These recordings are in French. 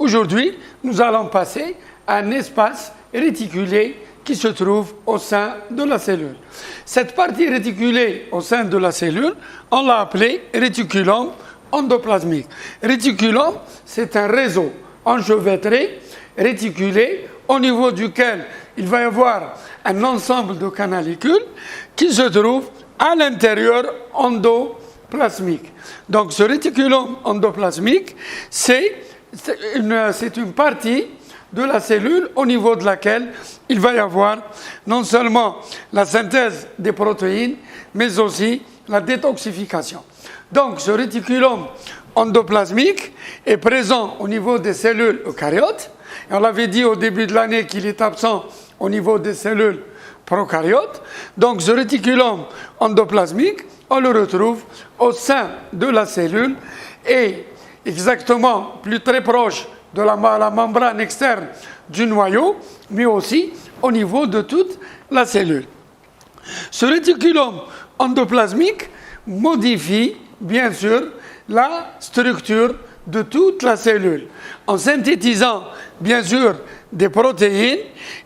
Aujourd'hui, nous allons passer à un espace réticulé qui se trouve au sein de la cellule. Cette partie réticulée au sein de la cellule, on l'a appelée réticulum endoplasmique. Réticulum, c'est un réseau enchevêtré, réticulé, au niveau duquel il va y avoir un ensemble de canalicules qui se trouvent à l'intérieur endoplasmique. Donc ce réticulum endoplasmique, c'est une partie de la cellule au niveau de laquelle il va y avoir non seulement la synthèse des protéines, mais aussi la détoxification. Donc ce réticulum endoplasmique est présent au niveau des cellules eucaryotes. Et on l'avait dit au début de l'année qu'il est absent au niveau des cellules prokaryotes. Donc ce réticulum endoplasmique, on le retrouve au sein de la cellule et exactement plus très proche de la membrane externe du noyau, mais aussi au niveau de toute la cellule. Ce réticulum endoplasmique modifie bien sûr la structure de toute la cellule en synthétisant bien sûr des protéines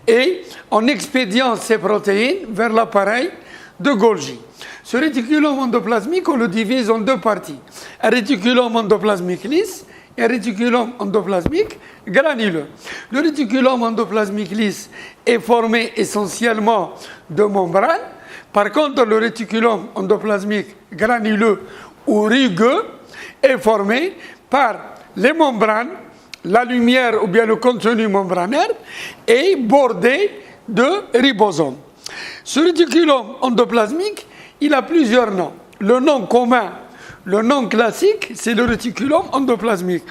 et en expédiant ces protéines vers l'appareil de Golgi. Ce réticulum endoplasmique, on le divise en deux parties. Un réticulum endoplasmique lisse et un réticulum endoplasmique granuleux. Le réticulum endoplasmique lisse est formé essentiellement de membranes. Par contre, le réticulum endoplasmique granuleux ou rugueux est formé par les membranes, la lumière ou bien le contenu membranaire est bordé de ribosomes. Ce réticulum endoplasmique, il a plusieurs noms. Le nom commun, le nom classique, c'est le réticulum endoplasmique.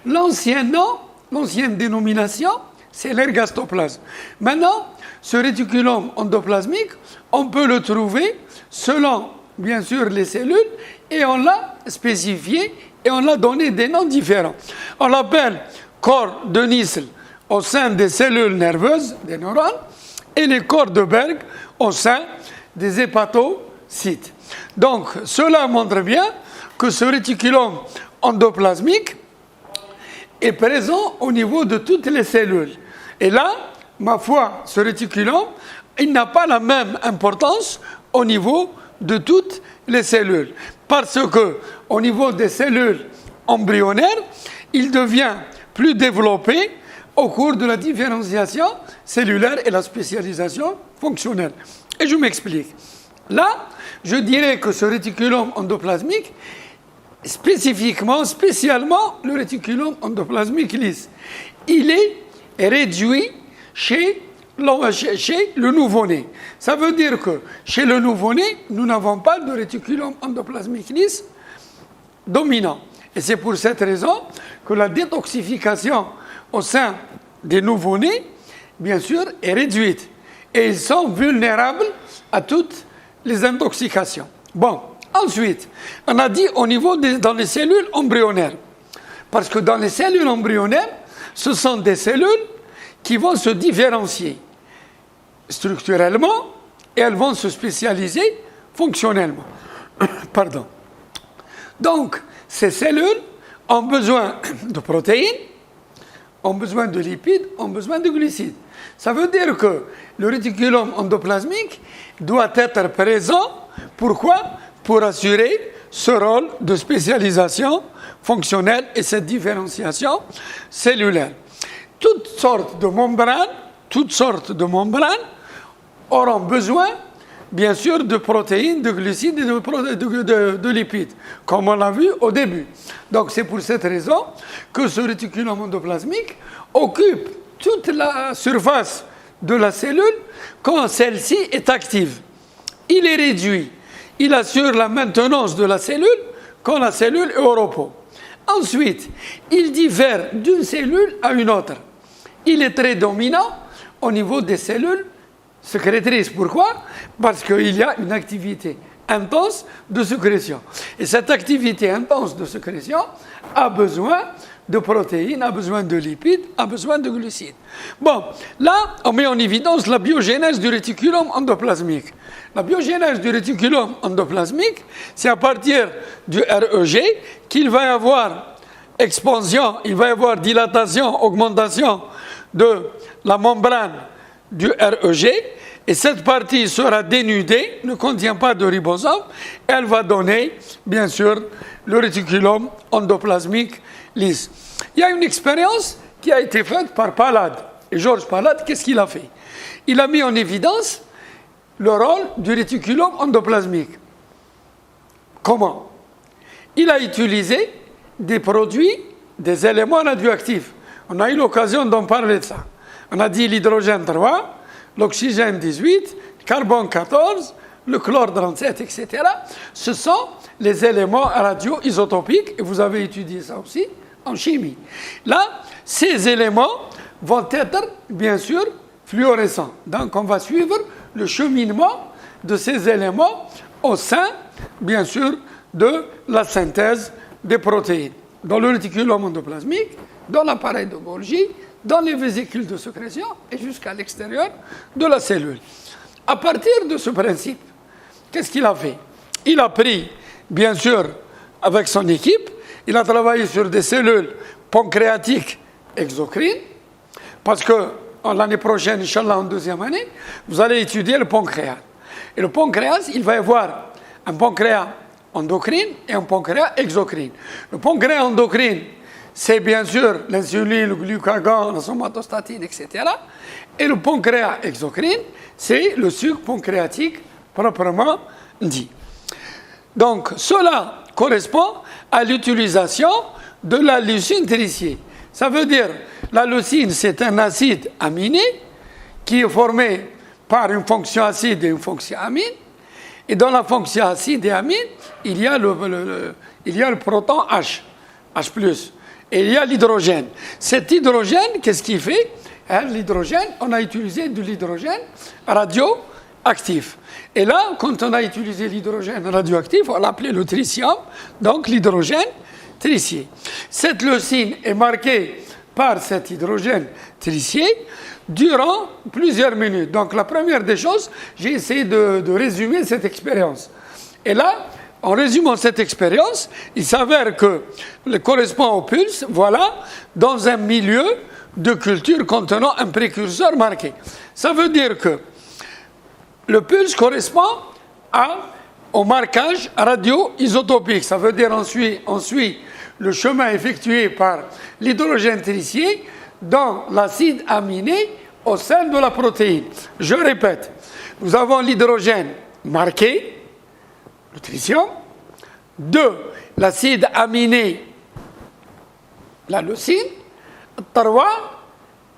L'ancienne dénomination, c'est l'ergastoplasme. Maintenant, ce réticulum endoplasmique, on peut le trouver selon, bien sûr, les cellules, et on l'a spécifié et on l'a donné des noms différents. On l'appelle corps de Nissl au sein des cellules nerveuses, des neurones, et les corps de Berg au sein des hépatocytes. Donc, cela montre bien que ce réticulum endoplasmique est présent au niveau de toutes les cellules. Et là, ma foi, ce réticulum, il n'a pas la même importance au niveau de toutes les cellules. Parce que, au niveau des cellules embryonnaires, il devient plus développé au cours de la différenciation cellulaire et la spécialisation fonctionnelle. Et je m'explique. Là, je dirais que ce réticulum endoplasmique, spécialement le réticulum endoplasmique lisse, il est réduit chez le nouveau-né. Ça veut dire que chez le nouveau-né, nous n'avons pas de réticulum endoplasmique lisse dominant. Et c'est pour cette raison que la détoxification au sein des nouveau-nés, bien sûr, est réduite. Et ils sont vulnérables à toutes les intoxications. Bon, ensuite, on a dit au niveau dans les cellules embryonnaires. Parce que dans les cellules embryonnaires, ce sont des cellules qui vont se différencier structurellement et elles vont se spécialiser fonctionnellement. Pardon. Donc, ces cellules ont besoin de protéines, ont besoin de lipides, ont besoin de glucides. Ça veut dire que le réticulum endoplasmique doit être présent. Pourquoi? Pour assurer ce rôle de spécialisation fonctionnelle et cette différenciation cellulaire. Toutes sortes de membranes auront besoin, bien sûr, de protéines, de glucides et de lipides, comme on l'a vu au début. Donc c'est pour cette raison que ce réticulum endoplasmique occupe toute la surface de la cellule quand celle-ci est active. Il est réduit. Il assure la maintenance de la cellule quand la cellule est au repos. Ensuite, il diffère d'une cellule à une autre. Il est très dominant au niveau des cellules sécrétrices. Pourquoi? Parce qu'il y a une activité intense de sécrétion. Et cette activité intense de sécrétion a besoin de protéines, a besoin de lipides, a besoin de glucides. Bon, là, on met en évidence la biogénèse du réticulum endoplasmique. La biogénèse du réticulum endoplasmique, c'est à partir du REG qu'il va y avoir expansion, il va y avoir dilatation, augmentation de la membrane du REG, et cette partie sera dénudée, ne contient pas de ribosome, elle va donner, bien sûr, le réticulum endoplasmique lisse. Il y a une expérience qui a été faite par Palade. Et Georges Palade, qu'est-ce qu'il a fait? Il a mis en évidence le rôle du réticulum endoplasmique. Comment? Il a utilisé des produits, des éléments radioactifs. On a eu l'occasion d'en parler de ça. On a dit l'hydrogène 3, l'oxygène 18, le carbone 14, le chlore 37, etc. Ce sont les éléments radioisotopiques, et vous avez étudié ça aussi en chimie. Là, ces éléments vont être, bien sûr, fluorescents. Donc, on va suivre le cheminement de ces éléments au sein, bien sûr, de la synthèse des protéines, dans le réticulum endoplasmique, dans l'appareil de Golgi, dans les vésicules de sécrétion et jusqu'à l'extérieur de la cellule. À partir de ce principe, qu'est-ce qu'il a fait? Il a pris, bien sûr, avec son équipe, il a travaillé sur des cellules pancréatiques exocrines, parce que l'année prochaine, Inch'Allah, en deuxième année, vous allez étudier le pancréas. Et le pancréas, il va y avoir un pancréas endocrine et un pancréas exocrine. Le pancréas endocrine, c'est bien sûr l'insuline, le glucagon, la somatostatine, etc. Et le pancréas exocrine, c'est le sucre pancréatique proprement dit. Donc, cela correspond à l'utilisation de la leucine tricier. Ça veut dire, la leucine, c'est un acide aminé qui est formé par une fonction acide et une fonction amine. Et dans la fonction acide et amine, il y a le proton H, H+. Et il y a l'hydrogène. Cet hydrogène, qu'est-ce qu'il fait? L'hydrogène, on a utilisé de l'hydrogène radioactif. Et là, quand on a utilisé l'hydrogène radioactif, on l'appelait le tritium, donc l'hydrogène tricier. Cette leucine est marquée par cet hydrogène tricier durant plusieurs minutes. Donc la première des choses, j'ai essayé de résumer cette expérience. Et là, en résumant cette expérience, il s'avère que le correspond au pulse, voilà, dans un milieu de culture contenant un précurseur marqué. Ça veut dire que le pulse correspond au marquage radioisotopique. Ça veut dire on suit le chemin effectué par l'hydrogène tricier dans l'acide aminé au sein de la protéine. Je répète, nous avons l'hydrogène marqué, le tritium, 2, l'acide aminé, la leucine, 3,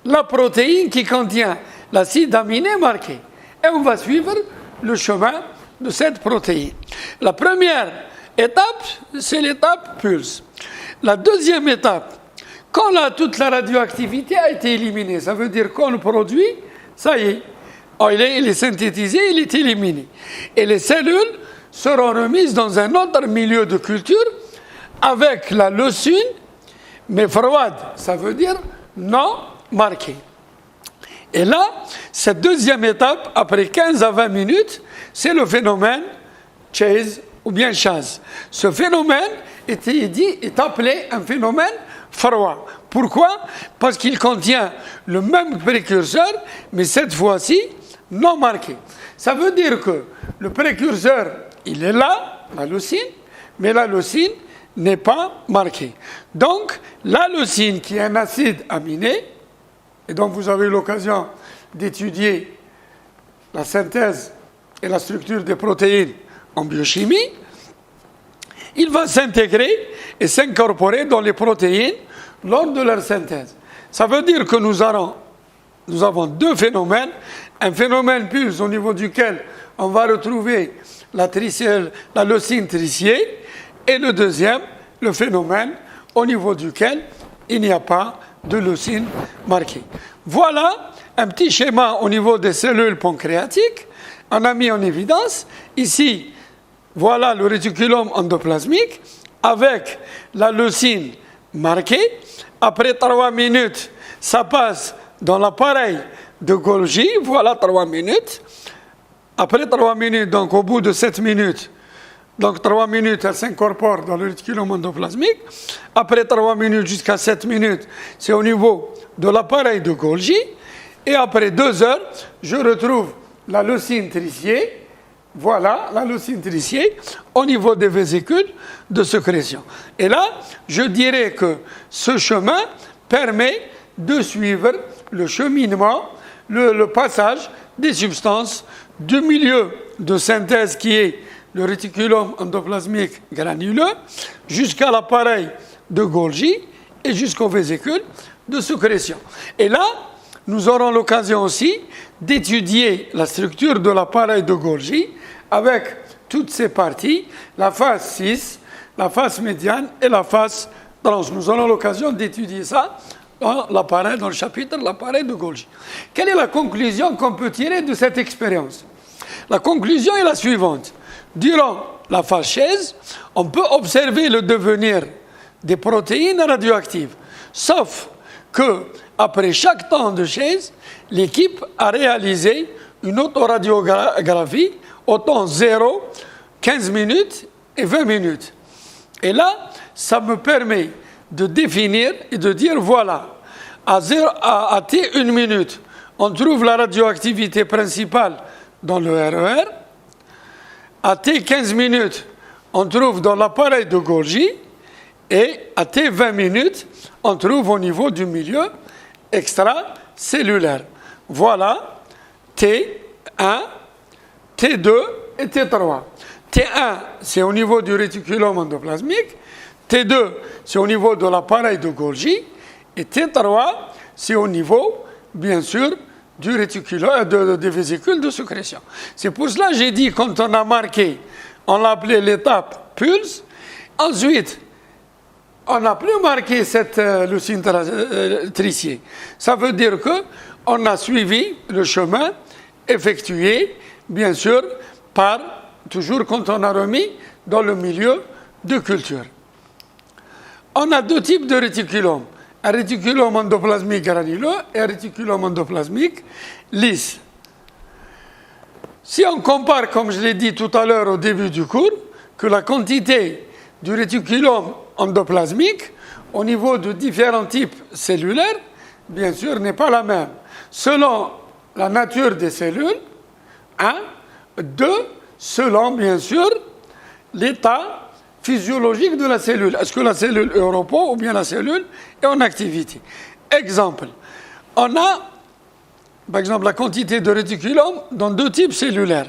la protéine qui contient l'acide aminé marqué. Et on va suivre le chemin de cette protéine. La première étape, c'est l'étape pulse. La deuxième étape, quand toute la radioactivité a été éliminée, ça veut dire qu'on le produit, ça y est, il est synthétisé, il est éliminé. Et les cellules seront remises dans un autre milieu de culture avec la leucine, mais froide, ça veut dire non marquée. Et là, cette deuxième étape, après 15 à 20 minutes, c'est le phénomène Chase ou bien Chase. Ce phénomène est appelé un phénomène froid. Pourquoi? Parce qu'il contient le même précurseur, mais cette fois-ci non marqué. Ça veut dire que le précurseur, il est là, la leucine, mais la leucine n'est pas marquée. Donc, la leucine, qui est un acide aminé, et donc vous avez l'occasion d'étudier la synthèse et la structure des protéines en biochimie, il va s'intégrer et s'incorporer dans les protéines lors de leur synthèse. Ça veut dire que nous avons deux phénomènes. Un phénomène pulse au niveau duquel on va retrouver la leucine tricier, et le deuxième, le phénomène au niveau duquel il n'y a pas de leucine marquée. Voilà un petit schéma au niveau des cellules pancréatiques. On a mis en évidence ici, voilà le réticulum endoplasmique avec la leucine marquée. Après 3 minutes, ça passe dans l'appareil de Golgi, voilà 3 minutes. Après 3 minutes, donc au bout de 7 minutes, Donc 3 minutes, elle s'incorpore dans le réticulum endoplasmique. Après 3 minutes jusqu'à 7 minutes, c'est au niveau de l'appareil de Golgi. Et après 2 heures, je retrouve la leucine triciée. Voilà, la leucine triciée au niveau des vésicules de sécrétion. Et là, je dirais que ce chemin permet de suivre le cheminement, le passage des substances du milieu de synthèse qui est le réticulum endoplasmique granuleux jusqu'à l'appareil de Golgi et jusqu'aux vésicules de sécrétion. Et là, nous aurons l'occasion aussi d'étudier la structure de l'appareil de Golgi avec toutes ses parties, la face 6, la face médiane et la face trans. Nous aurons l'occasion d'étudier ça dans l'appareil, dans le chapitre l'appareil de Golgi. Quelle est la conclusion qu'on peut tirer de cette expérience? La conclusion est la suivante. Durant la phase chaise, on peut observer le devenir des protéines radioactives, sauf que après chaque temps de chaise, l'équipe a réalisé une autoradiographie au temps 0, 15 minutes et 20 minutes. Et là, ça me permet de définir et de dire, voilà, à T 1 minute, on trouve la radioactivité principale dans le RER. À T 15 minutes, on trouve dans l'appareil de Golgi. Et à T 20 minutes, on trouve au niveau du milieu extracellulaire. Voilà T1, T2 et T3. T1, c'est au niveau du réticulum endoplasmique. T2, c'est au niveau de l'appareil de Golgi. Et T3, c'est au niveau, bien sûr, du réticulum, des vésicules de sécrétion. C'est pour cela que j'ai dit, quand on a marqué, on l'a appelé l'étape pulse. Ensuite, on n'a plus marqué cette leucine triciée. Ça veut dire qu'on a suivi le chemin effectué, bien sûr, toujours quand on a remis dans le milieu de culture. On a 2 types de réticulum. Un réticulum endoplasmique granuleux et un réticulum endoplasmique lisse. Si on compare, comme je l'ai dit tout à l'heure au début du cours, que la quantité du réticulum endoplasmique au niveau de différents types cellulaires, bien sûr, n'est pas la même. Selon la nature des cellules, 1, 2, selon, bien sûr, l'état physiologique de la cellule. Est-ce que la cellule est au repos ou bien la cellule est en activité? Exemple, on a, par exemple, la quantité de réticulum dans 2 types cellulaires.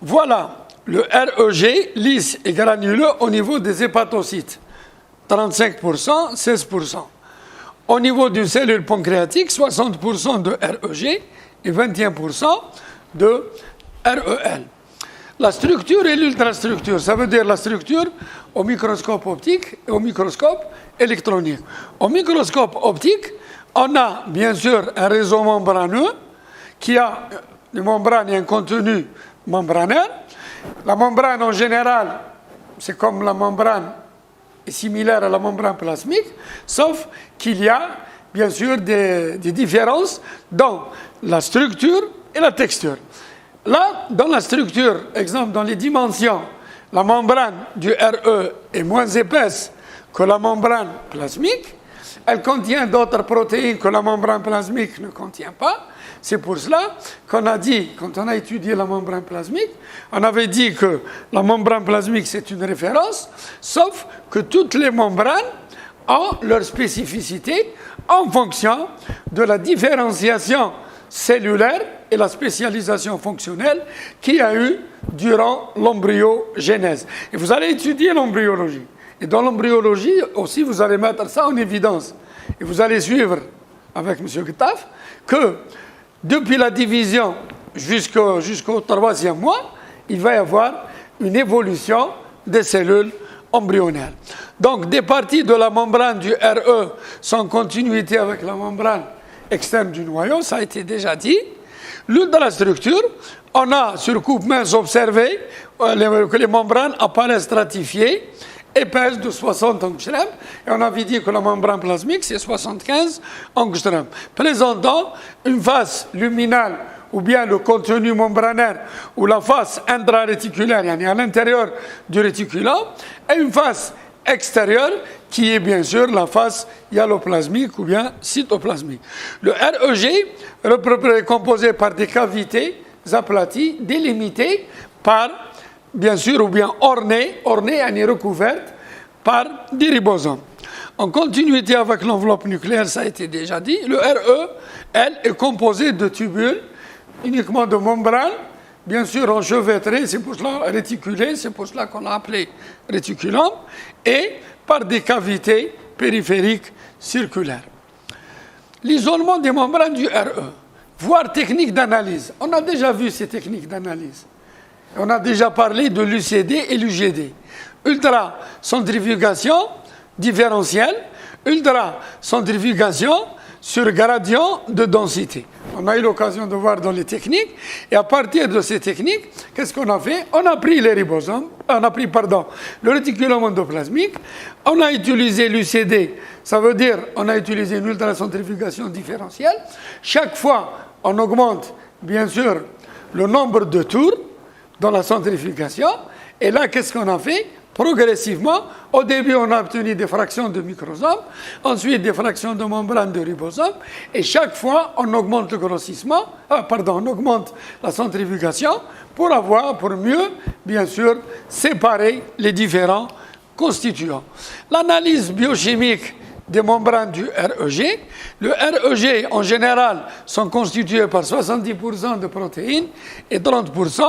Voilà le REG, lisse et granuleux au niveau des hépatocytes. 35%, 16%. Au niveau d'une cellule pancréatique, 60% de REG et 21% de REL. La structure et l'ultrastructure, ça veut dire la structure au microscope optique et au microscope électronique. Au microscope optique, on a bien sûr un réseau membraneux qui a une membrane et un contenu membranaire. La membrane en général, c'est comme la membrane est similaire à la membrane plasmique, sauf qu'il y a bien sûr des différences dans la structure et la texture. Là, dans la structure, exemple dans les dimensions, la membrane du RE est moins épaisse que la membrane plasmique. Elle contient d'autres protéines que la membrane plasmique ne contient pas. C'est pour cela qu'on a dit, quand on a étudié la membrane plasmique, on avait dit que la membrane plasmique c'est une référence, sauf que toutes les membranes ont leur spécificité en fonction de la différenciation cellulaire et la spécialisation fonctionnelle qu'il y a eu durant l'embryogenèse. Et vous allez étudier l'embryologie. Et dans l'embryologie aussi, vous allez mettre ça en évidence. Et vous allez suivre avec M. Guettaf que depuis la division jusqu'au 3e mois, il va y avoir une évolution des cellules embryonnaires. Donc, des parties de la membrane du RE sont en continuité avec la membrane externe du noyau, ça a été déjà dit. L'ultrastructure, on a sur coupe mince observé que les membranes apparaissent stratifiées, épaisse de 60 angstroms, et on avait dit que la membrane plasmique, c'est 75 angstroms, présentant une face luminale ou bien le contenu membranaire ou la face intraréticulaire, yani à l'intérieur du réticulum, et une face extérieure qui est bien sûr la face hyaloplasmique ou bien cytoplasmique. Le REG est composé par des cavités aplaties délimitées par, bien sûr, ou bien ornées et recouvertes par des ribosomes. En continuité avec l'enveloppe nucléaire, ça a été déjà dit, le RE, elle, est composé de tubules, uniquement de membranes, bien sûr enchevêtrées, c'est pour cela réticulées, c'est pour cela qu'on l'a appelé réticulum, et par des cavités périphériques circulaires. L'isolement des membranes du RE, voire technique d'analyse. On a déjà vu ces techniques d'analyse. On a déjà parlé de l'UCD et l'UGD. Ultracentrifugation différentielle, ultracentrifugation sur gradient de densité. On a eu l'occasion de voir dans les techniques, et à partir de ces techniques, qu'est-ce qu'on a fait? On a pris les ribosomes, le réticulum endoplasmique, on a utilisé l'UCD, ça veut dire on a utilisé une ultracentrifugation différentielle. Chaque fois, on augmente, bien sûr, le nombre de tours dans la centrifugation, et là, qu'est-ce qu'on a fait? Progressivement, au début, on a obtenu des fractions de microsomes, ensuite des fractions de membrane de ribosomes, et chaque fois, on augmente le grossissement, on augmente la centrifugation pour mieux, bien sûr, séparer les différents constituants. L'analyse biochimique des membranes du REG. Le REG, en général, sont constitués par 70% de protéines et 30%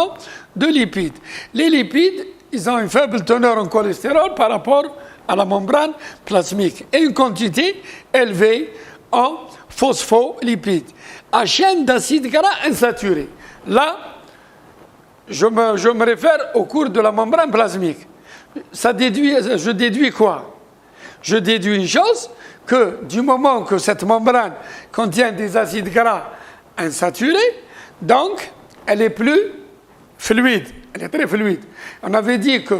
de lipides. Les lipides, ils ont une faible teneur en cholestérol par rapport à la membrane plasmique et une quantité élevée en phospholipides. À chaîne d'acides gras insaturés. Là, je me réfère au cours de la membrane plasmique. Je déduis quoi? Je déduis une chose, que du moment que cette membrane contient des acides gras insaturés, donc elle est plus fluide, elle est très fluide. On avait dit que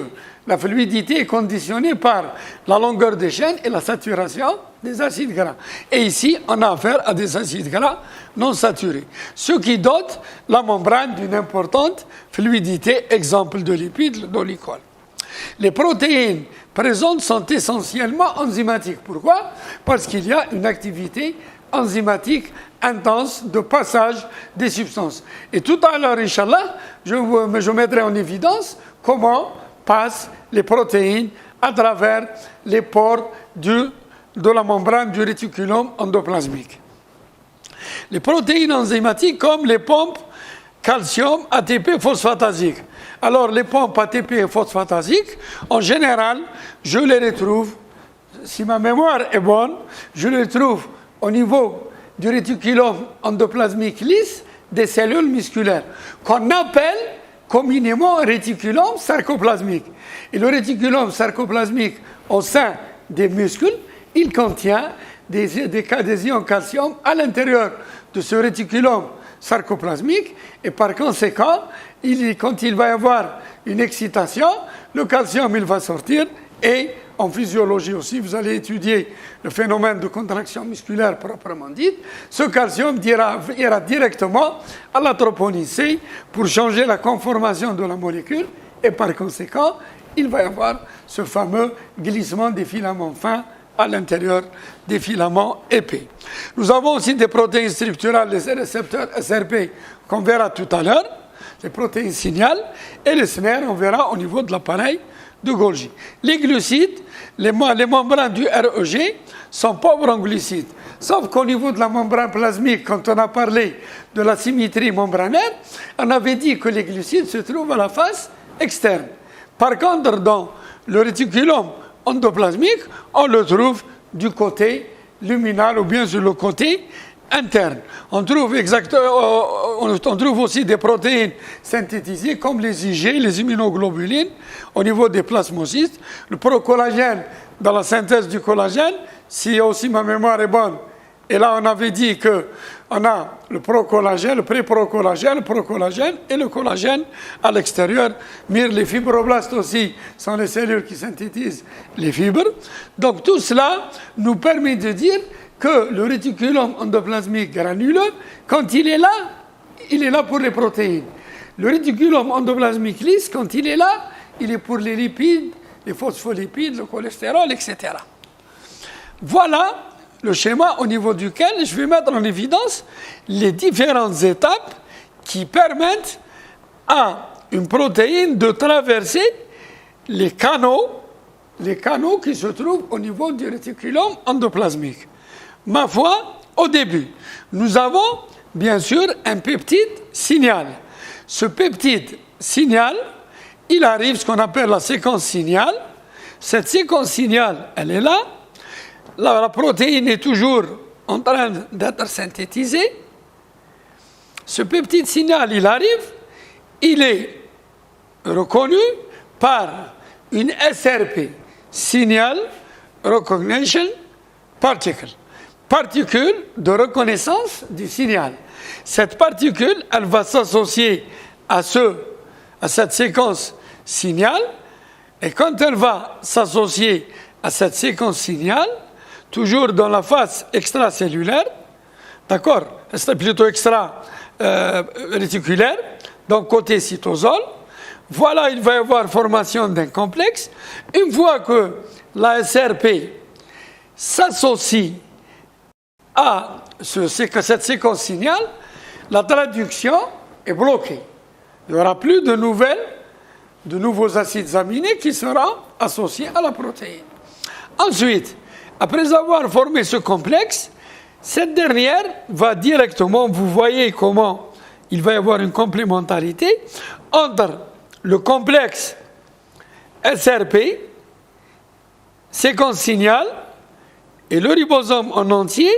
la fluidité est conditionnée par la longueur des chaînes et la saturation des acides gras. Et ici, on a affaire à des acides gras non saturés, ce qui dote la membrane d'une importante fluidité, exemple de lipides, de glycols. Les protéines présentes sont essentiellement enzymatiques. Pourquoi? Parce qu'il y a une activité enzymatique intense de passage des substances. Et tout à l'heure, Inch'Allah, je mettrai en évidence comment passent les protéines à travers les pores de la membrane du réticulum endoplasmique. Les protéines enzymatiques comme les pompes calcium, ATP, phosphatasique. Alors, les pompes ATP et phosphatasiques, en général, je les retrouve, si ma mémoire est bonne, je les retrouve au niveau du réticulum endoplasmique lisse des cellules musculaires, qu'on appelle communément réticulum sarcoplasmique. Et le réticulum sarcoplasmique, au sein des muscles, il contient des ions calcium à l'intérieur de ce réticulum sarcoplasmique, et par conséquent, quand il va y avoir une excitation, le calcium il va sortir, et en physiologie aussi, vous allez étudier le phénomène de contraction musculaire proprement dit, ce calcium ira directement à la troponine C pour changer la conformation de la molécule, et par conséquent, il va y avoir ce fameux glissement des filaments fins à l'intérieur des filaments épais. Nous avons aussi des protéines structurales, les récepteurs SRP, qu'on verra tout à l'heure, les protéines signales, et les SMER, on verra au niveau de l'appareil de Golgi. Les glucides, les membranes du REG sont pauvres en glucides, sauf qu'au niveau de la membrane plasmique, quand on a parlé de la symétrie membranaire, on avait dit que les glucides se trouvent à la face externe. Par contre, dans le réticulum endoplasmique, on le trouve du côté luminal ou bien sur le côté interne. On trouve aussi des protéines synthétisées comme les IG, les immunoglobulines, au niveau des plasmocystes. Le procollagène, dans la synthèse du collagène, si aussi ma mémoire est bonne, et là on avait dit qu'on a le procollagène, le pré-procollagène, le procollagène et le collagène à l'extérieur. Les fibroblastes aussi sont les cellules qui synthétisent les fibres. Donc tout cela nous permet de dire que le réticulum endoplasmique granuleux, quand il est là, il est là pour les protéines. Le réticulum endoplasmique lisse, quand il est là, il est pour les lipides, les phospholipides, le cholestérol, etc. Voilà le schéma au niveau duquel je vais mettre en évidence les différentes étapes qui permettent à une protéine de traverser les canaux qui se trouvent au niveau du réticulum endoplasmique. Ma foi, au début, nous avons bien sûr un peptide signal. Ce peptide signal, il arrive ce qu'on appelle la séquence signal. Cette séquence signal, elle est là. La protéine est toujours en train d'être synthétisée. Ce peptide signal, il arrive, il est reconnu par une SRP, Signal Recognition Particle, particule de reconnaissance du signal. Cette particule, elle va s'associer à cette séquence signal, et quand elle va s'associer à cette séquence signal, toujours dans la phase extracellulaire, d'accord, c'est plutôt extra-réticulaire, donc côté cytosol, voilà, il va y avoir formation d'un complexe. Une fois que la SRP s'associe à cette séquence signal, la traduction est bloquée. Il n'y aura plus de nouveaux acides aminés qui seront associés à la protéine. Ensuite, après avoir formé ce complexe, cette dernière va directement, vous voyez comment il va y avoir une complémentarité entre le complexe SRP, séquence signal, et le ribosome en entier,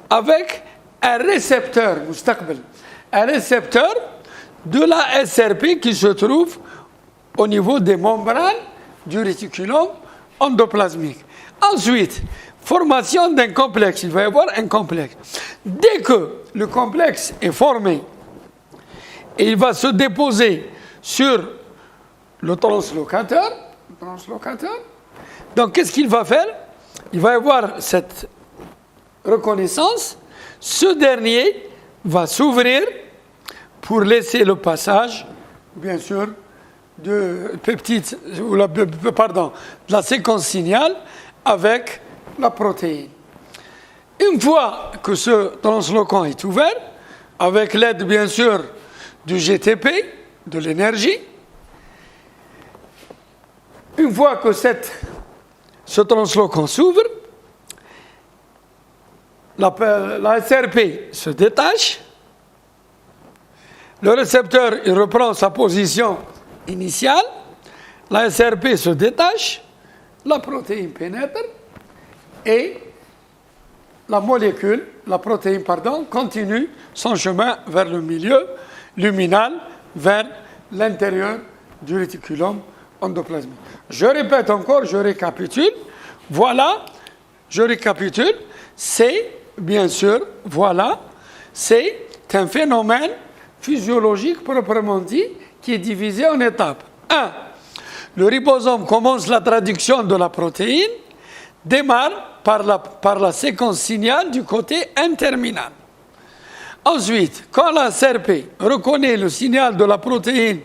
avec un récepteur, un récepteur de la SRP qui se trouve au niveau des membranes du réticulum endoplasmique. Ensuite, formation d'un complexe, il va y avoir un complexe. Dès que le complexe est formé, et il va se déposer sur le translocateur. Donc, qu'est-ce qu'il va faire? Il va y avoir cette reconnaissance. Ce dernier va s'ouvrir pour laisser le passage, bien sûr, de la séquence signal avec la protéine. Une fois que ce translocant est ouvert, avec l'aide, bien sûr, du GTP, de l'énergie, une fois que ce translocant s'ouvre, la SRP se détache, le récepteur il reprend sa position initiale, la SRP se détache, la protéine pénètre et la protéine, continue son chemin vers le milieu luminal, vers l'intérieur du réticulum endoplasmique. Je répète encore, je récapitule. Voilà, je récapitule. C'est, bien sûr, c'est un phénomène physiologique proprement dit qui est divisé en étapes. 1. Le ribosome commence la traduction de la protéine, démarre par la séquence signal du côté N-terminal. Ensuite, quand la SRP reconnaît le signal de la protéine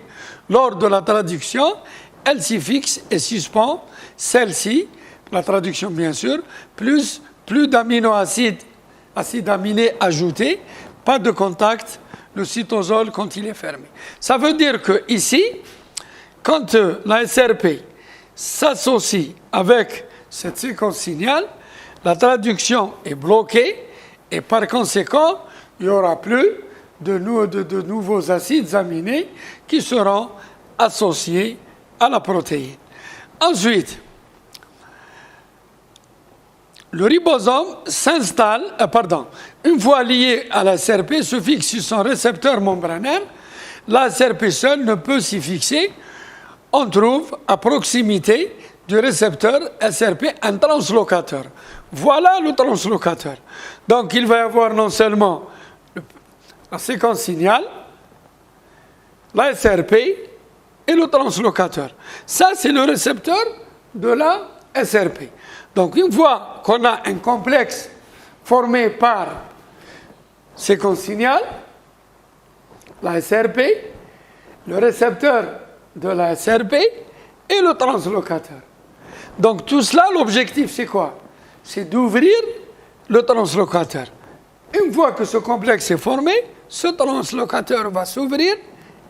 lors de la traduction, elle s'y fixe et suspend celle-ci, la traduction bien sûr, plus d'aminoacides, acides aminés ajoutés, pas de contact, le cytosol quand il est fermé. Ça veut dire que ici, quand la SRP s'associe avec cette séquence signal, la traduction est bloquée et par conséquent, il n'y aura plus de nouveaux acides aminés qui seront associés à la protéine. Ensuite, le ribosome s'installe, une fois lié à la SRP, se fixe sur son récepteur membranaire. La SRP seule ne peut s'y fixer. On trouve à proximité du récepteur SRP un translocateur. Voilà le translocateur. Donc il va y avoir non seulement la séquence signal, la SRP et le translocateur. Ça, c'est le récepteur de la SRP. Donc, une fois qu'on a un complexe formé par séquence signal, la SRP, le récepteur de la SRP et le translocateur. Donc tout cela, l'objectif c'est quoi? C'est d'ouvrir le translocateur. Une fois que ce complexe est formé, ce translocateur va s'ouvrir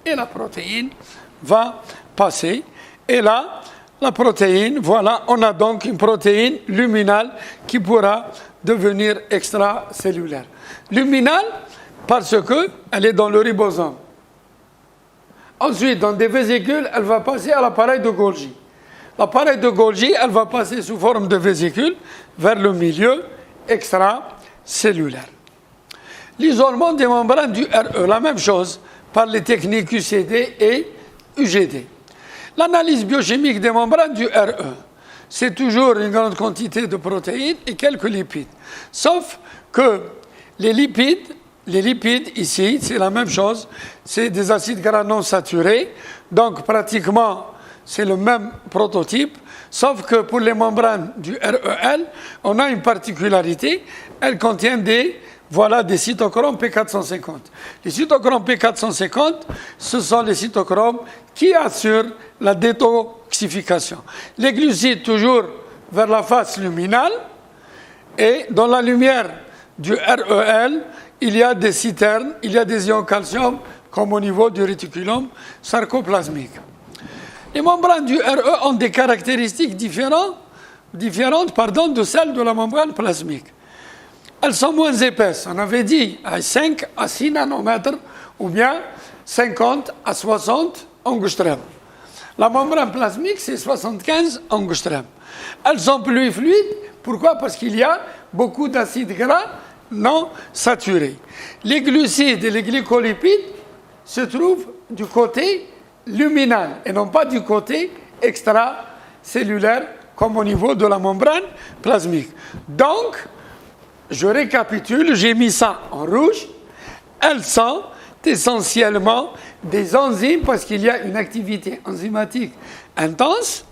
et la protéine va passer. Et là, la protéine, voilà, on a donc une protéine luminale qui pourra devenir extracellulaire. Luminale parce qu'elle est dans le ribosome. Ensuite, dans des vésicules, elle va passer à l'appareil de Golgi. L'appareil de Golgi, elle va passer sous forme de vésicule vers le milieu extracellulaire. L'isolement des membranes du RE, la même chose par les techniques UCD et UGD. L'analyse biochimique des membranes du RE, c'est toujours une grande quantité de protéines et quelques lipides. Sauf que les lipides ici, c'est la même chose, c'est des acides gras non saturés, donc pratiquement c'est le même prototype, sauf que pour les membranes du REL, on a une particularité, elles contiennent des cytochromes P450. Les cytochromes P450, ce sont les cytochromes qui assurent la détoxification. Les glucides, toujours vers la face luminale, et dans la lumière du REL, il y a des citernes, il y a des ions calcium, comme au niveau du réticulum sarcoplasmique. Les membranes du RE ont des caractéristiques différentes de celles de la membrane plasmique. Elles sont moins épaisses. On avait dit à 5 à 6 nanomètres ou bien 50 à 60 angstroms. La membrane plasmique, c'est 75 angstroms. Elles sont plus fluides. Pourquoi? Parce qu'il y a beaucoup d'acides gras non saturés. Les glucides et les glycolipides se trouvent du côté luminal et non pas du côté extracellulaire comme au niveau de la membrane plasmique. Donc, je récapitule, j'ai mis ça en rouge. Elles sont essentiellement des enzymes parce qu'il y a une activité enzymatique intense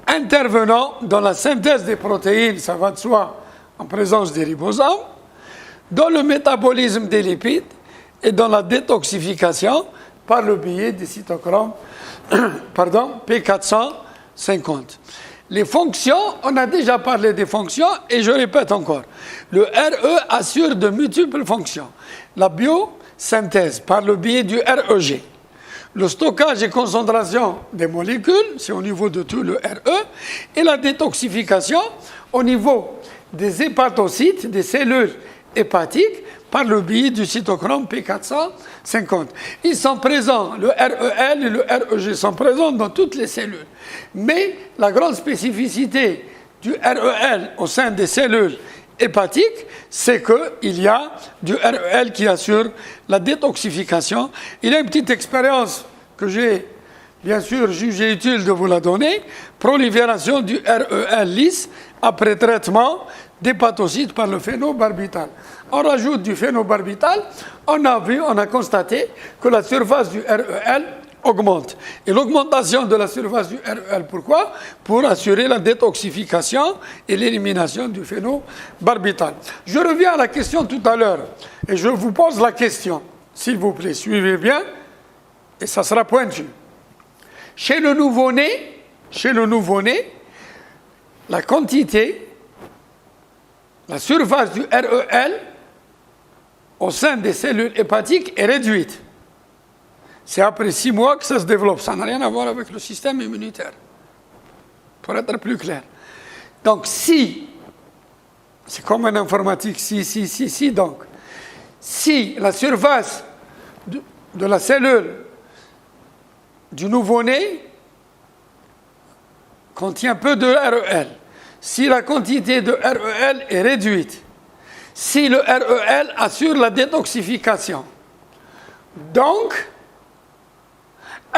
intervenant dans la synthèse des protéines, ça va de soi, en présence des ribosomes, dans le métabolisme des lipides et dans la détoxification par le biais des cytochromes P450. Les fonctions, on a déjà parlé des fonctions et je répète encore. Le RE assure de multiples fonctions. La biosynthèse par le biais du REG. Le stockage et concentration des molécules, c'est au niveau de tout le RE. Et la détoxification au niveau des hépatocytes, des cellules hépatiques, par le biais du cytochrome P450. Ils sont présents, le REL et le REG sont présents dans toutes les cellules. Mais la grande spécificité du REL au sein des cellules hépatiques, c'est qu'il y a du REL qui assure la détoxification. Il y a une petite expérience que j'ai bien sûr jugé utile de vous la donner. Prolifération du REL lisse après traitement d'hépatocytes par le phénobarbital. On rajoute du phénobarbital, on a constaté que la surface du REL augmente. Et l'augmentation de la surface du REL, pourquoi? Pour assurer la détoxification et l'élimination du phénobarbital. Je reviens à la question tout à l'heure et je vous pose la question, s'il vous plaît, suivez bien et ça sera pointu. Chez le nouveau-né, la quantité, la surface du REL au sein des cellules hépatiques est réduite. C'est après 6 mois que ça se développe. Ça n'a rien à voir avec le système immunitaire. Pour être plus clair. Donc, si, c'est comme en informatique, donc, si la surface de la cellule du nouveau-né contient peu de REL, si la quantité de REL est réduite, si le REL assure la détoxification. Donc,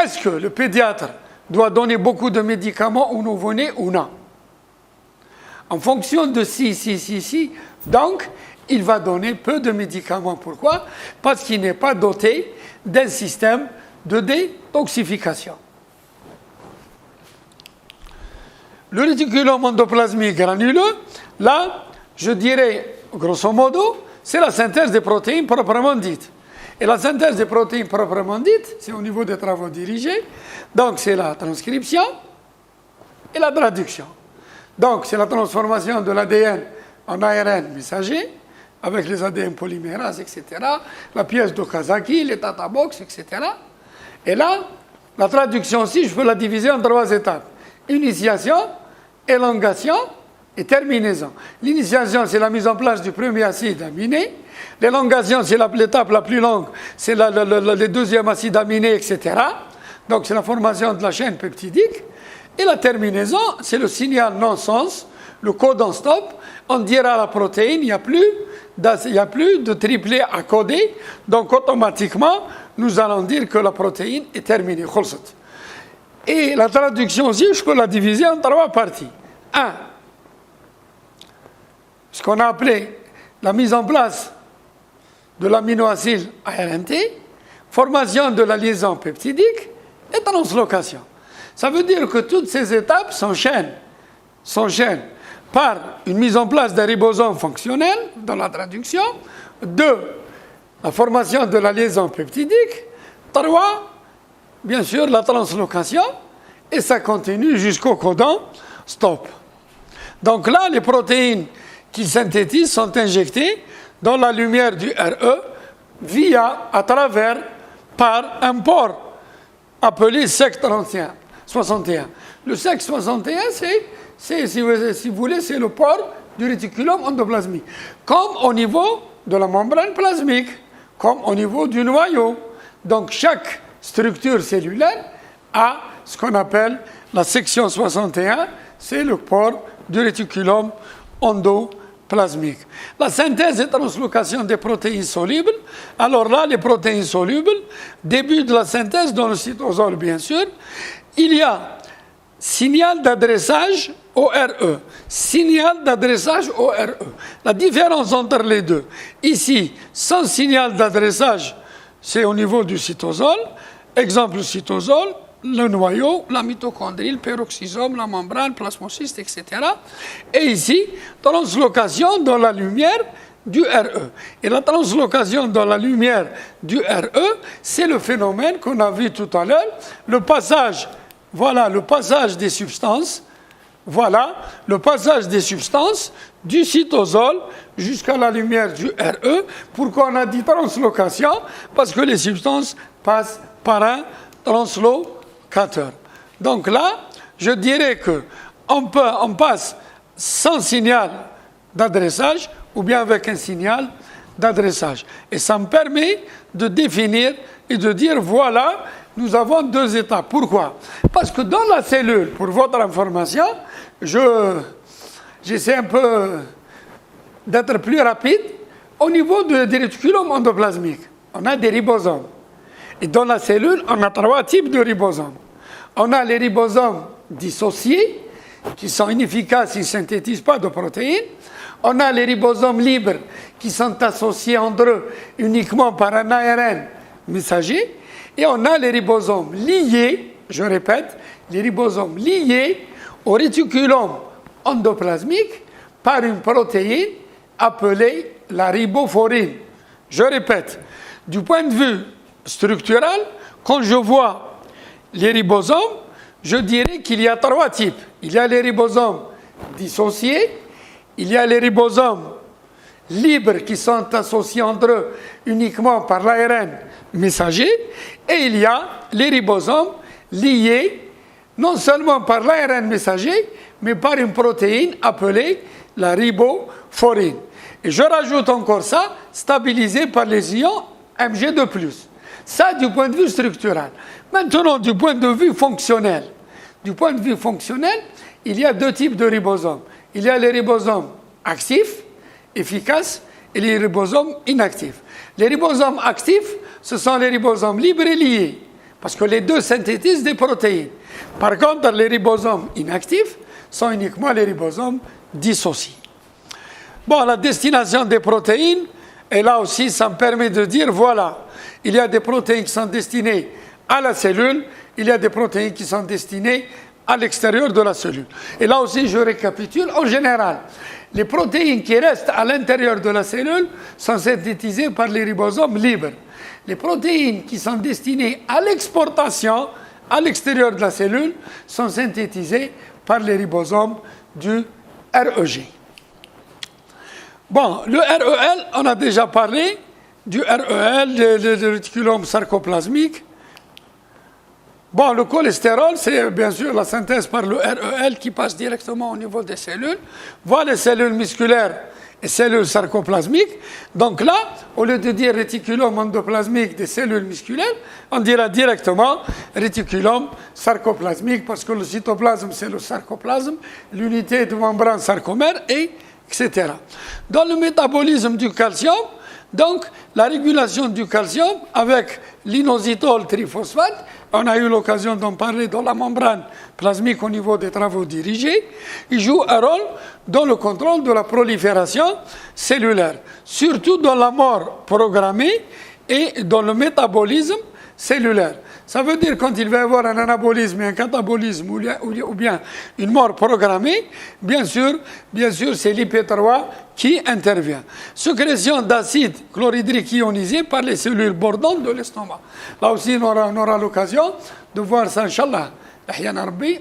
est-ce que le pédiatre doit donner beaucoup de médicaments au nouveau-né ou non? En fonction de si, donc, il va donner peu de médicaments. Pourquoi? Parce qu'il n'est pas doté d'un système de détoxification. Le réticulum endoplasmique granuleux, là, je dirais, grosso modo, c'est la synthèse des protéines proprement dite. Et la synthèse des protéines proprement dite, c'est au niveau des travaux dirigés. Donc, c'est la transcription et la traduction. Donc, c'est la transformation de l'ADN en ARN messager, avec les ADN polymérases, etc., la pièce d'Okazaki, les Tata Box, etc. Et là, la traduction aussi, je peux la diviser en 3 étapes. Initiation, élongation et terminaison. L'initiation, c'est la mise en place du premier acide aminé. L'élongation, c'est l'étape la plus longue, c'est le deuxième acide aminé, etc. Donc, c'est la formation de la chaîne peptidique. Et la terminaison, c'est le signal non-sens, le codon stop. On dira à la protéine, il n'y a plus de triplet à coder. Donc, automatiquement, nous allons dire que la protéine est terminée. Et la traduction aussi, je peux la diviser en 3 parties. 1. Ce qu'on a appelé la mise en place de l'aminoacide ARNT, formation de la liaison peptidique et translocation. Ça veut dire que toutes ces étapes s'enchaînent par une mise en place d'un ribosome fonctionnel dans la traduction. 2. La formation de la liaison peptidique. 3. Bien sûr, la translocation. Et ça continue jusqu'au codon stop. Donc là, les protéines qu'ils synthétisent sont injectées dans la lumière du RE par un pore appelé SEC61. Le SEC61, c'est, si vous voulez, c'est le pore du réticulum endoplasmique. Comme au niveau de la membrane plasmique, comme au niveau du noyau. Donc chaque structure cellulaire a ce qu'on appelle la section 61, c'est le pore du réticulum endoplasmique. La synthèse et translocation des protéines solubles. Alors là, les protéines solubles, début de la synthèse dans le cytosol, bien sûr, il y a signal d'adressage ORE. Signal d'adressage ORE. La différence entre les deux, ici, sans signal d'adressage, c'est au niveau du cytosol. Exemple, le cytosol, le noyau, la mitochondrie, le peroxysome, la membrane, plasmocyste, etc. Et ici, translocation dans la lumière du RE. Et la translocation dans la lumière du RE, c'est le phénomène qu'on a vu tout à l'heure, le passage des substances, du cytosol jusqu'à la lumière du RE. Pourquoi on a dit translocation? Parce que les substances passent par un translocateur. Donc là, je dirais qu'on passe sans signal d'adressage ou bien avec un signal d'adressage. Et ça me permet de définir et de dire, voilà, nous avons 2 étapes. Pourquoi? Parce que dans la cellule, pour votre information, j'essaie un peu d'être plus rapide. Au niveau du réticulum endoplasmique, on a des ribosomes. Et dans la cellule, on a 3 types de ribosomes. On a les ribosomes dissociés, qui sont inefficaces, ils ne synthétisent pas de protéines. On a les ribosomes libres, qui sont associés entre eux uniquement par un ARN messager. Et on a les ribosomes liés, je répète, les ribosomes liés au réticulum endoplasmique par une protéine appelée la ribophorine. Je répète, du point de vue structural, quand je vois les ribosomes, je dirais qu'il y a 3 types. Il y a les ribosomes dissociés, il y a les ribosomes libres qui sont associés entre eux uniquement par l'ARN messager, et il y a les ribosomes liés non seulement par l'ARN messager, mais par une protéine appelée la ribophorine. Et je rajoute encore ça, stabilisé par les ions Mg2+. Ça, du point de vue structural. Maintenant, du point de vue fonctionnel. Il y a 2 types de ribosomes. Il y a les ribosomes actifs, efficaces, et les ribosomes inactifs. Les ribosomes actifs, ce sont les ribosomes libres et liés, parce que les 2 synthétisent des protéines. Par contre, les ribosomes inactifs sont uniquement les ribosomes dissociés. Bon, la destination des protéines, et là aussi, ça me permet de dire, voilà, il y a des protéines qui sont destinées à la cellule, il y a des protéines qui sont destinées à l'extérieur de la cellule. Et là aussi, je récapitule. En général, Les protéines qui restent à l'intérieur de la cellule sont synthétisées par les ribosomes libres. Les protéines qui sont destinées à l'exportation à l'extérieur de la cellule sont synthétisées par les ribosomes du REG. Bon, le REL, on a déjà parlé du REL, le réticulum sarcoplasmique. Bon, le cholestérol, c'est bien sûr la synthèse par le REL qui passe directement au niveau des cellules. Voilà les cellules musculaires et cellules sarcoplasmiques. Donc là, au lieu de dire réticulum endoplasmique des cellules musculaires, on dira directement réticulum sarcoplasmique parce que le cytoplasme, c'est le sarcoplasme, l'unité de membrane sarcomère, etc. Dans le métabolisme du calcium, donc la régulation du calcium avec l'inositol triphosphate, on a eu l'occasion d'en parler dans la membrane plasmique au niveau des travaux dirigés, il joue un rôle dans le contrôle de la prolifération cellulaire, surtout dans la mort programmée et dans le métabolisme cellulaire. Ça veut dire quand il va y avoir un anabolisme et un catabolisme ou bien une mort programmée, bien sûr c'est l'IP3 qui intervient. Sécrétion d'acide chlorhydrique ionisé par les cellules bordantes de l'estomac. Là aussi, on aura l'occasion de voir ça, Inch'Allah,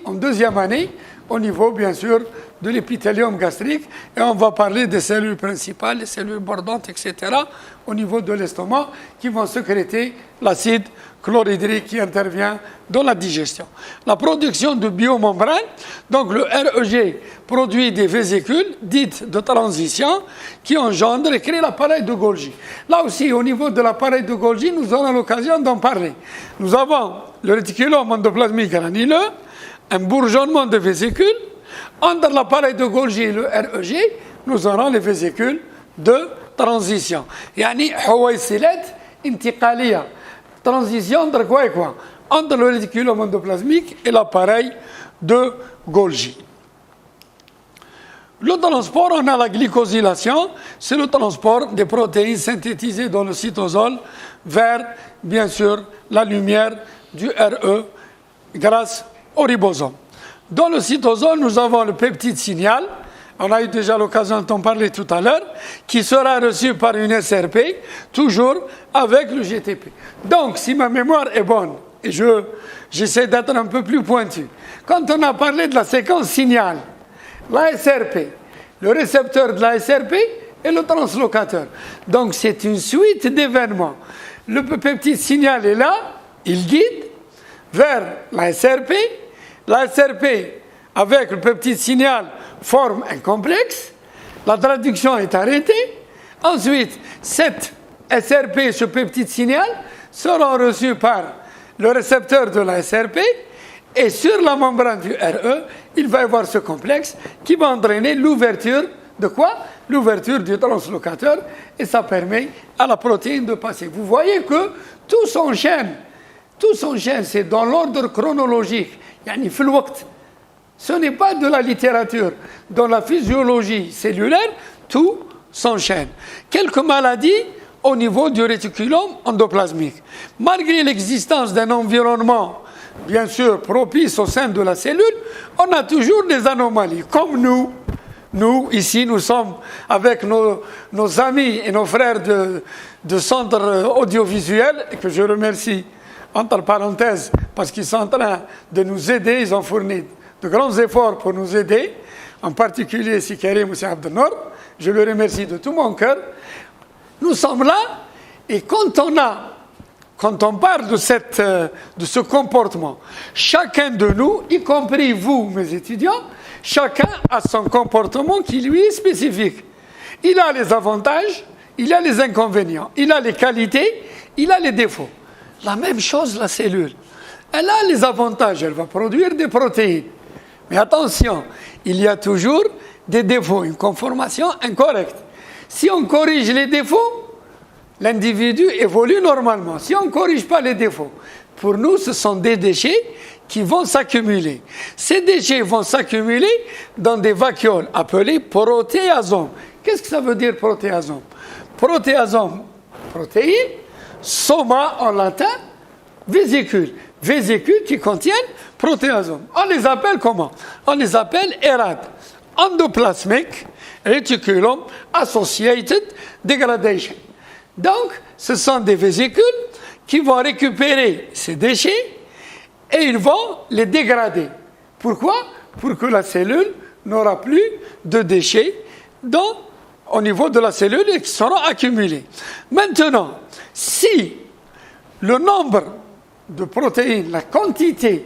en deuxième année, au niveau, bien sûr, de l'épithélium gastrique. Et on va parler des cellules principales, les cellules bordantes, etc., au niveau de l'estomac, qui vont sécréter l'acide chlorhydrique qui intervient dans la digestion. La production de biomembranes, donc le REG produit des vésicules dites de transition qui engendrent et créent l'appareil de Golgi. Là aussi, au niveau de l'appareil de Golgi, nous aurons l'occasion d'en parler. Nous avons le réticulum endoplasmique granuleux, un bourgeonnement de vésicules. Entre l'appareil de Golgi et le REG, nous aurons les vésicules de transition. Yani, حويصلات انتقالية. Transition entre quoi et quoi? Entre le réticulum endoplasmique et l'appareil de Golgi. Le transport, on a la glycosylation, c'est le transport des protéines synthétisées dans le cytosol vers, bien sûr, la lumière du RE grâce au ribosome. Dans le cytosol, nous avons le peptide signal, on a eu déjà l'occasion d'en parler tout à l'heure, qui sera reçu par une SRP, toujours avec le GTP. Donc, si ma mémoire est bonne, et j'essaie d'être un peu plus pointu, quand on a parlé de la séquence signal, la SRP, le récepteur de la SRP et le translocateur. Donc, c'est une suite d'événements. Le peptide signal est là, il guide vers la SRP. La SRP, avec le peptide signal, forme un complexe. La traduction est arrêtée. Ensuite, cette SRP, ce peptide signal, sera reçu par le récepteur de la SRP. Et sur la membrane du RE, il va y avoir ce complexe qui va entraîner l'ouverture de quoi? L'ouverture du translocateur. Et ça permet à la protéine de passer. Vous voyez que tout s'enchaîne. Tout s'enchaîne, c'est dans l'ordre chronologique. Yani, في الوقت. Ce n'est pas de la littérature. Dans la physiologie cellulaire, tout s'enchaîne. Quelques maladies au niveau du réticulum endoplasmique. Malgré l'existence d'un environnement, bien sûr, propice au sein de la cellule, on a toujours des anomalies. Comme nous, ici, nous sommes avec nos amis et nos frères de centres audiovisuels, que je remercie entre parenthèses, parce qu'ils sont en train de nous aider, ils ont fourni de grands efforts pour nous aider, en particulier Sikari Moussa Abdelnor, je le remercie de tout mon cœur. Nous sommes là, et quand on parle de ce comportement, chacun de nous, y compris vous, mes étudiants, chacun a son comportement qui lui est spécifique. Il a les avantages, il a les inconvénients, il a les qualités, il a les défauts. La même chose, la cellule. Elle a les avantages, elle va produire des protéines. Mais attention, il y a toujours des défauts, une conformation incorrecte. Si on corrige les défauts, l'individu évolue normalement. Si on ne corrige pas les défauts, pour nous, ce sont des déchets qui vont s'accumuler. Ces déchets vont s'accumuler dans des vacuoles appelées protéasomes. Qu'est-ce que ça veut dire protéasome? Protéasome, protéine, soma en latin, vésicule. Vésicules qui contiennent protéasomes. On les appelle comment? On les appelle érades endoplasmiques, reticulum associated degradation. Donc, ce sont des vésicules qui vont récupérer ces déchets et ils vont les dégrader. Pourquoi? Pour que la cellule n'aura plus de déchets au niveau de la cellule et qui seront accumulés. Maintenant, si le nombre de protéines, la quantité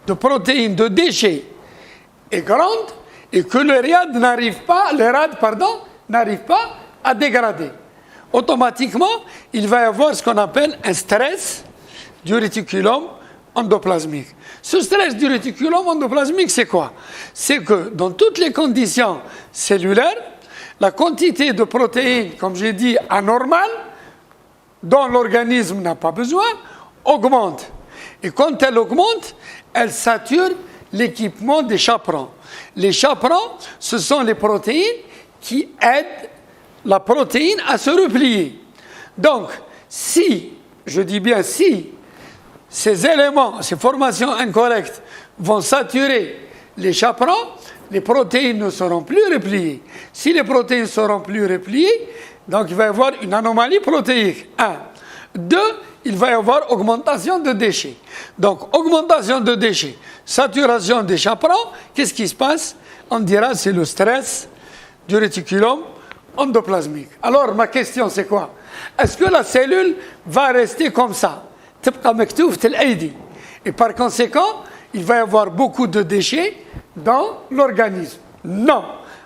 de protéines, de déchets est grande et que le RAD n'arrive pas à dégrader, automatiquement, il va y avoir ce qu'on appelle un stress du réticulum endoplasmique. Ce stress du réticulum endoplasmique, c'est quoi? C'est que dans toutes les conditions cellulaires, la quantité de protéines, comme j'ai dit, anormale, dont l'organisme n'a pas besoin, augmente. Et quand elle augmente, elle sature l'équipement des chaperons. Les chaperons, ce sont les protéines qui aident la protéine à se replier. Donc, si, je dis bien si, ces éléments, ces formations incorrectes vont saturer les chaperons, les protéines ne seront plus repliées. Si les protéines seront plus repliées, donc il va y avoir une anomalie protéique. 1. 2, il va y avoir augmentation de déchets. Donc, augmentation de déchets, saturation des chaperons, qu'est-ce qui se passe? On dira c'est le stress du réticulum endoplasmique. Alors, ma question, c'est quoi? Est-ce que la cellule va rester comme ça? Et par conséquent, il va y avoir beaucoup de déchets dans l'organisme. Non.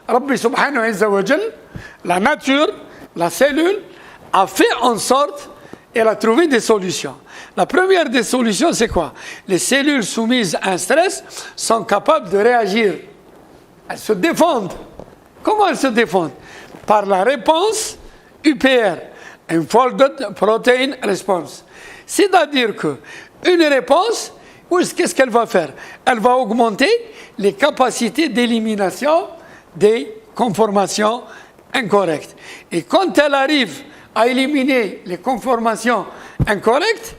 Rabbi subhanahu wa ta'ala, la nature, la cellule, a fait en sorte, elle a trouvé des solutions. La première des solutions, c'est quoi? Les cellules soumises à un stress sont capables de réagir. Elles se défendent. Comment elles se défendent? Par la réponse UPR, Unfolded Protein Response. C'est-à-dire qu'une réponse, qu'est-ce qu'elle va faire? Elle va augmenter les capacités d'élimination des conformations incorrectes. Et quand elle arrive à éliminer les conformations incorrectes,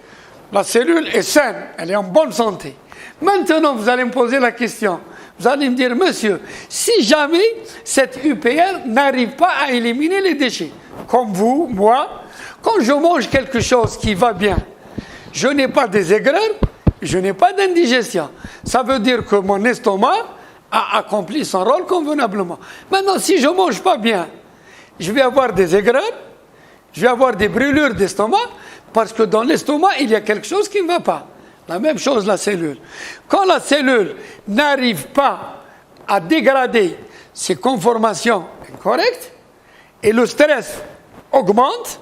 la cellule est saine, elle est en bonne santé. Maintenant, vous allez me poser la question. Vous allez me dire, monsieur, si jamais cette UPR n'arrive pas à éliminer les déchets, comme vous, moi, quand je mange quelque chose qui va bien, je n'ai pas des aigreurs, je n'ai pas d'indigestion. Ça veut dire que mon estomac a accompli son rôle convenablement. Maintenant, si je ne mange pas bien, je vais avoir des aigreurs, je vais avoir des brûlures d'estomac, parce que dans l'estomac, il y a quelque chose qui ne va pas. La même chose, la cellule. Quand la cellule n'arrive pas à dégrader ses conformations incorrectes, et le stress augmente,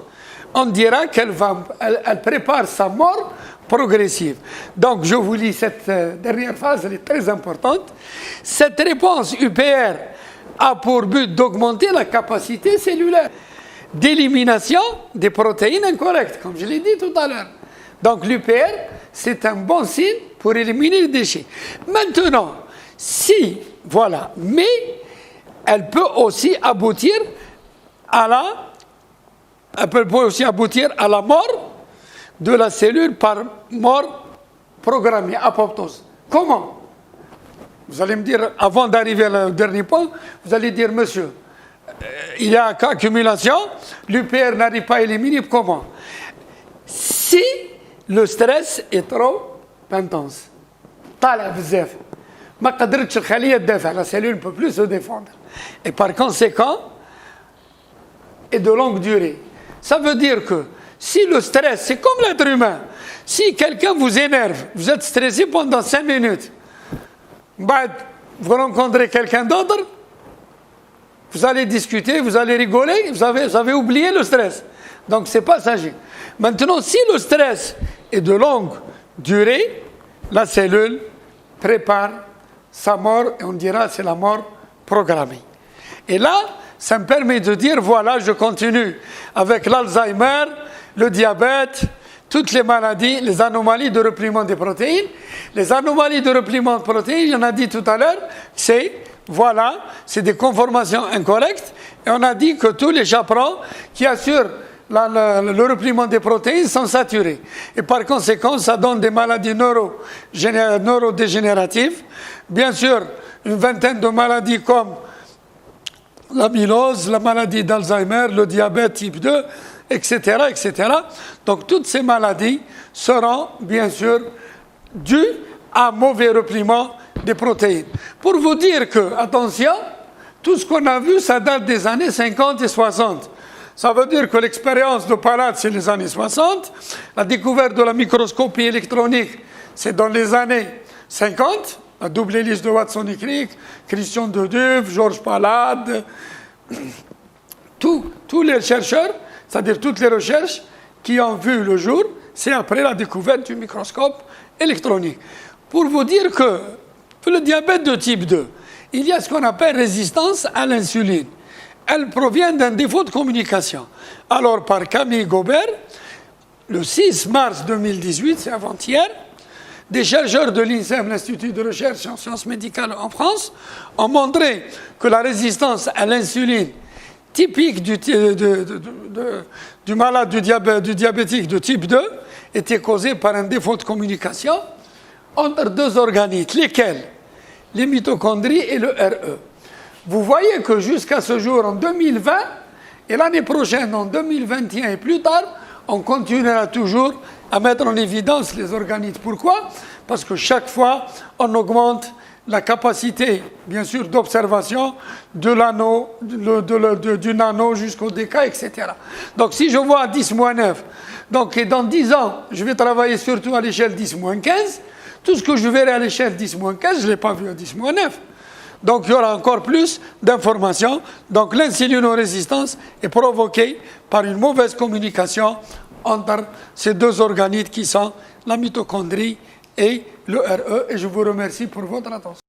on dira qu'elle elle prépare sa mort progressive. Donc, je vous lis cette dernière phrase, elle est très importante. Cette réponse UPR a pour but d'augmenter la capacité cellulaire d'élimination des protéines incorrectes, comme je l'ai dit tout à l'heure. Donc, l'UPR, c'est un bon signe pour éliminer les déchets. Maintenant, mais elle peut aussi aboutir à la mort de la cellule par mort programmée, apoptose. Comment? Vous allez me dire, avant d'arriver au dernier point, vous allez dire, monsieur, il y a accumulation, l'UPR n'arrive pas à éliminer, comment? Si le stress est trop intense, la cellule ne peut plus se défendre. Et par conséquent, et de longue durée. Ça veut dire que si le stress, c'est comme l'être humain, si quelqu'un vous énerve, vous êtes stressé pendant 5 minutes, vous rencontrez quelqu'un d'autre, vous allez discuter, vous allez rigoler, vous avez oublié le stress. Donc c'est passager. Maintenant, si le stress est de longue durée, la cellule prépare sa mort, et on dira c'est la mort programmée. Et là, ça me permet de dire, voilà, je continue avec l'Alzheimer, le diabète, toutes les maladies, les anomalies de repliement des protéines. Les anomalies de repliement de protéines, j'en ai dit tout à l'heure, c'est des conformations incorrectes. Et on a dit que tous les chaperons qui assurent le repliement des protéines sont saturés. Et par conséquent, ça donne des maladies neurodégénératives. Bien sûr, une vingtaine de maladies comme l'amylose, la maladie d'Alzheimer, le diabète type 2, etc., etc. Donc toutes ces maladies seront bien sûr dues à mauvais repliement des protéines. Pour vous dire que, attention, tout ce qu'on a vu, ça date des années 50 et 60. Ça veut dire que l'expérience de Palade, c'est les années 60. La découverte de la microscopie électronique, c'est dans les années 50. La double hélice de Watson et Crick, Christian de Duve, Georges Palade, tous les chercheurs, c'est-à-dire toutes les recherches qui ont vu le jour, c'est après la découverte du microscope électronique. Pour vous dire que pour le diabète de type 2, il y a ce qu'on appelle résistance à l'insuline. Elle provient d'un défaut de communication. Alors, par Camille Gobert, le 6 mars 2018, c'est avant-hier, des chercheurs de l'INSEM, l'Institut de recherche en sciences médicales en France, ont montré que la résistance à l'insuline typique du malade du diabétique de type 2 était causée par un défaut de communication entre deux organites, lesquels? Les mitochondries et le RE. Vous voyez que jusqu'à ce jour, en 2020, et l'année prochaine, en 2021 et plus tard, on continuera toujours à mettre en évidence les organites. Pourquoi? Parce que chaque fois, on augmente la capacité, bien sûr, d'observation de l'anneau, du nano jusqu'au déca, etc. Donc, si je vois 10-9, donc, et dans 10 ans, je vais travailler surtout à l'échelle 10-15, tout ce que je verrai à l'échelle 10-15, je ne l'ai pas vu à 10-9. Donc, il y aura encore plus d'informations. Donc, l'insulinorésistance est provoquée par une mauvaise communication entre ces deux organites qui sont la mitochondrie et le RE. Et je vous remercie pour votre attention.